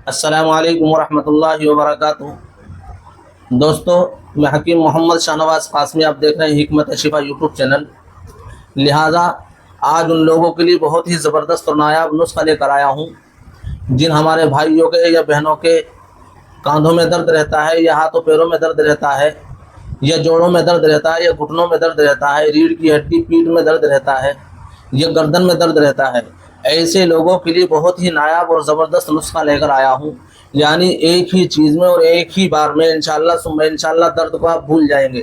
السلام علیکم ورحمۃ اللہ وبرکاتہ۔ دوستو، میں حکیم محمد شاہ نواز قاسمی، آپ دیکھ رہے ہیں حکمت شفا یوٹیوب چینل۔ لہٰذا آج ان لوگوں کے لیے بہت ہی زبردست اور نایاب نسخہ لے کر آیا ہوں جن ہمارے بھائیوں کے یا بہنوں کے کاندھوں میں درد رہتا ہے، یا ہاتھوں پیروں میں درد رہتا ہے، یا جوڑوں میں درد رہتا ہے، یا گھٹنوں میں درد رہتا ہے، ریڑھ کی ہڈی پیٹھ میں درد رہتا ہے، یا گردن میں درد رہتا ہے۔ ایسے لوگوں کے لیے بہت ہی نایاب اور زبردست نسخہ لے کر آیا ہوں، یعنی ایک ہی چیز میں اور ایک ہی بار میں انشاءاللہ ثم انشاءاللہ درد کو آپ بھول جائیں گے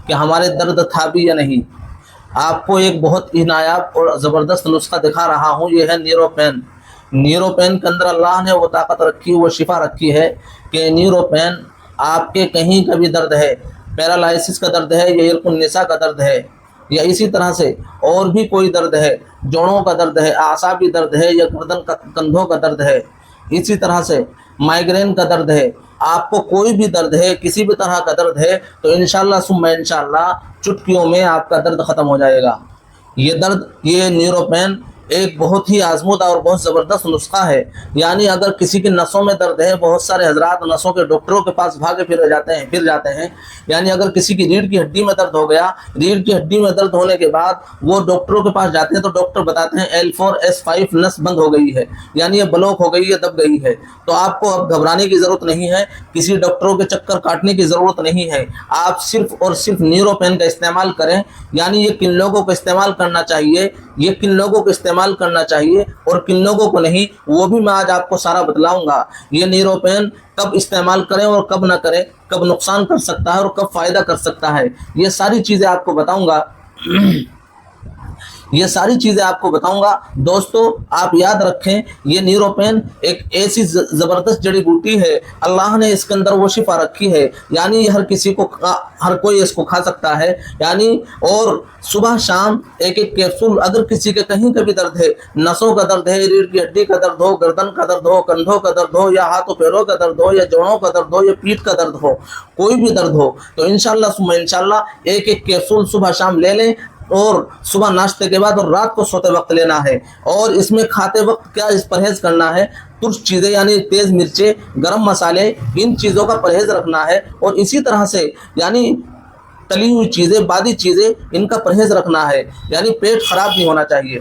کہ ہمارے درد تھا بھی یا نہیں۔ آپ کو ایک بہت ہی نایاب اور زبردست نسخہ دکھا رہا ہوں، یہ ہے نیرو پین۔ نیرو پین کے اندر اللہ نے وہ طاقت رکھی، وہ شفا رکھی ہے کہ نیرو پین آپ کے کہیں کا بھی درد ہے، پیرالائسس کا درد ہے، یا عرق النساء کا درد ہے، یا اسی طرح سے اور بھی کوئی درد ہے، جوڑوں کا درد ہے، اعصابی درد ہے، یا گردن کا کندھوں کا درد ہے، اسی طرح سے مائیگرین کا درد ہے، آپ کو کوئی بھی درد ہے، کسی بھی طرح کا درد ہے، تو انشاءاللہ ثم انشاءاللہ چٹکیوں میں آپ کا درد ختم ہو جائے گا۔ یہ نیرو پین ایک بہت ہی آزمودہ اور بہت زبردست نسخہ ہے۔ یعنی اگر کسی کی نسوں میں درد ہے، بہت سارے حضرات نسوں کے ڈاکٹروں کے پاس بھاگے پھر جاتے ہیں، یعنی اگر کسی کی ریڑھ کی ہڈی میں درد ہو گیا، ریڑھ کی ہڈی میں درد ہونے کے بعد وہ ڈاکٹروں کے پاس جاتے ہیں تو ڈاکٹر بتاتے ہیں L4S5 نس بند ہو گئی ہے، یعنی یہ بلاک ہو گئی ہے، دب گئی ہے۔ تو آپ کو اب گھبرانے کی ضرورت نہیں ہے، کسی ڈاکٹروں کے چکر کاٹنے کی ضرورت نہیں ہے، آپ صرف اور صرف نیرو پین کا استعمال کریں۔ یعنی یہ کن لوگوں کو استعمال کرنا چاہیے، یہ کن لوگوں کو استعمال کرنا چاہیے اور کن لوگوں کو نہیں، وہ بھی میں آج آپ کو سارا بتلاؤں گا۔ یہ نیرو پین کب استعمال کریں اور کب نہ کریں، کب نقصان کر سکتا ہے اور کب فائدہ کر سکتا ہے، یہ ساری چیزیں آپ کو بتاؤں گا۔ یہ ساری چیزیں آپ کو بتاؤں گا۔ دوستو، آپ یاد رکھیں، یہ نیرو پین ایک ایسی زبردست جڑی بوٹی ہے، اللہ نے اس کے اندر وہ شفا رکھی ہے، یعنی ہر کوئی اس کو کھا سکتا ہے۔ یعنی اور صبح شام ایک ایک کیپسول، اگر کسی کے کہیں کا بھی درد ہے، نسوں کا درد ہے، ریڑھ کی ہڈی کا درد ہو، گردن کا درد ہو، کندھوں کا درد ہو، یا ہاتھوں پیروں کا درد ہو، یا جوڑوں کا درد ہو، یا پیٹھ کا درد ہو، کوئی بھی درد ہو، تو انشاءاللہ ثم انشاءاللہ ایک ایک کیپسول صبح شام لے لیں، اور صبح ناشتے کے بعد اور رات کو سوتے وقت لینا ہے۔ اور اس میں کھاتے وقت کیا پرہیز کرنا ہے، ترش چیزیں یعنی تیز مرچیں، گرم مسالے، ان چیزوں کا پرہیز رکھنا ہے، اور اسی طرح سے یعنی تلی ہوئی چیزیں، بادی چیزیں، ان کا پرہیز رکھنا ہے۔ یعنی پیٹ خراب نہیں ہونا چاہیے،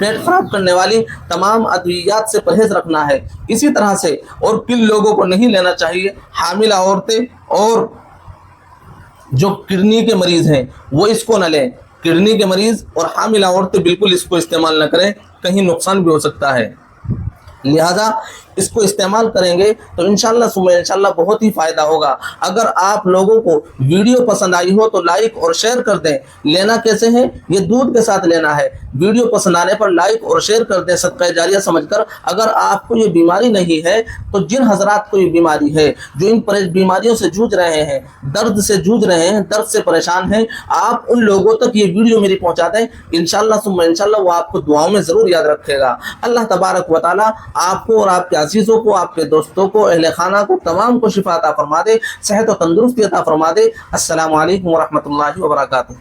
پیٹ خراب کرنے والی تمام ادویات سے پرہیز رکھنا ہے۔ اسی طرح سے اور کن لوگوں کو نہیں لینا چاہیے، حاملہ عورتیں اور جو کڈنی کے مریض ہیں وہ اس کو نہ لیں۔ کڈنی کے مریض اور حاملہ عورتیں بالکل اس کو استعمال نہ کریں، کہیں نقصان بھی ہو سکتا ہے۔ لہذا اس کو استعمال کریں گے تو انشاءاللہ ثم انشاءاللہ بہت ہی فائدہ ہوگا۔ اگر آپ لوگوں کو ویڈیو پسند آئی ہو تو لائک اور شیئر کر دیں۔ لینا کیسے ہے، یہ دودھ کے ساتھ لینا ہے۔ ویڈیو پسند آنے پر لائک اور شیئر کر دیں صدقہ جاریہ سمجھ کر۔ اگر آپ کو یہ بیماری نہیں ہے تو جن حضرات کو یہ بیماری ہے، جو ان بیماریوں سے جوجھ رہے ہیں، درد سے جوجھ رہے ہیں، درد سے پریشان ہیں، آپ ان لوگوں تک یہ ویڈیو میری پہنچا دیں، انشاءاللہ ثم انشاءاللہ وہ آپ کو دعاؤں میں ضرور یاد رکھے گا۔ اللہ تبارک و تعالی آپ کو اور آپ کے عزیزوں کو، آپ کے دوستوں کو، اہل خانہ کو، تمام کو شفا عطا فرما دے، صحت و تندرستی عطا فرما دے۔ السلام علیکم ورحمۃ اللہ وبرکاتہ۔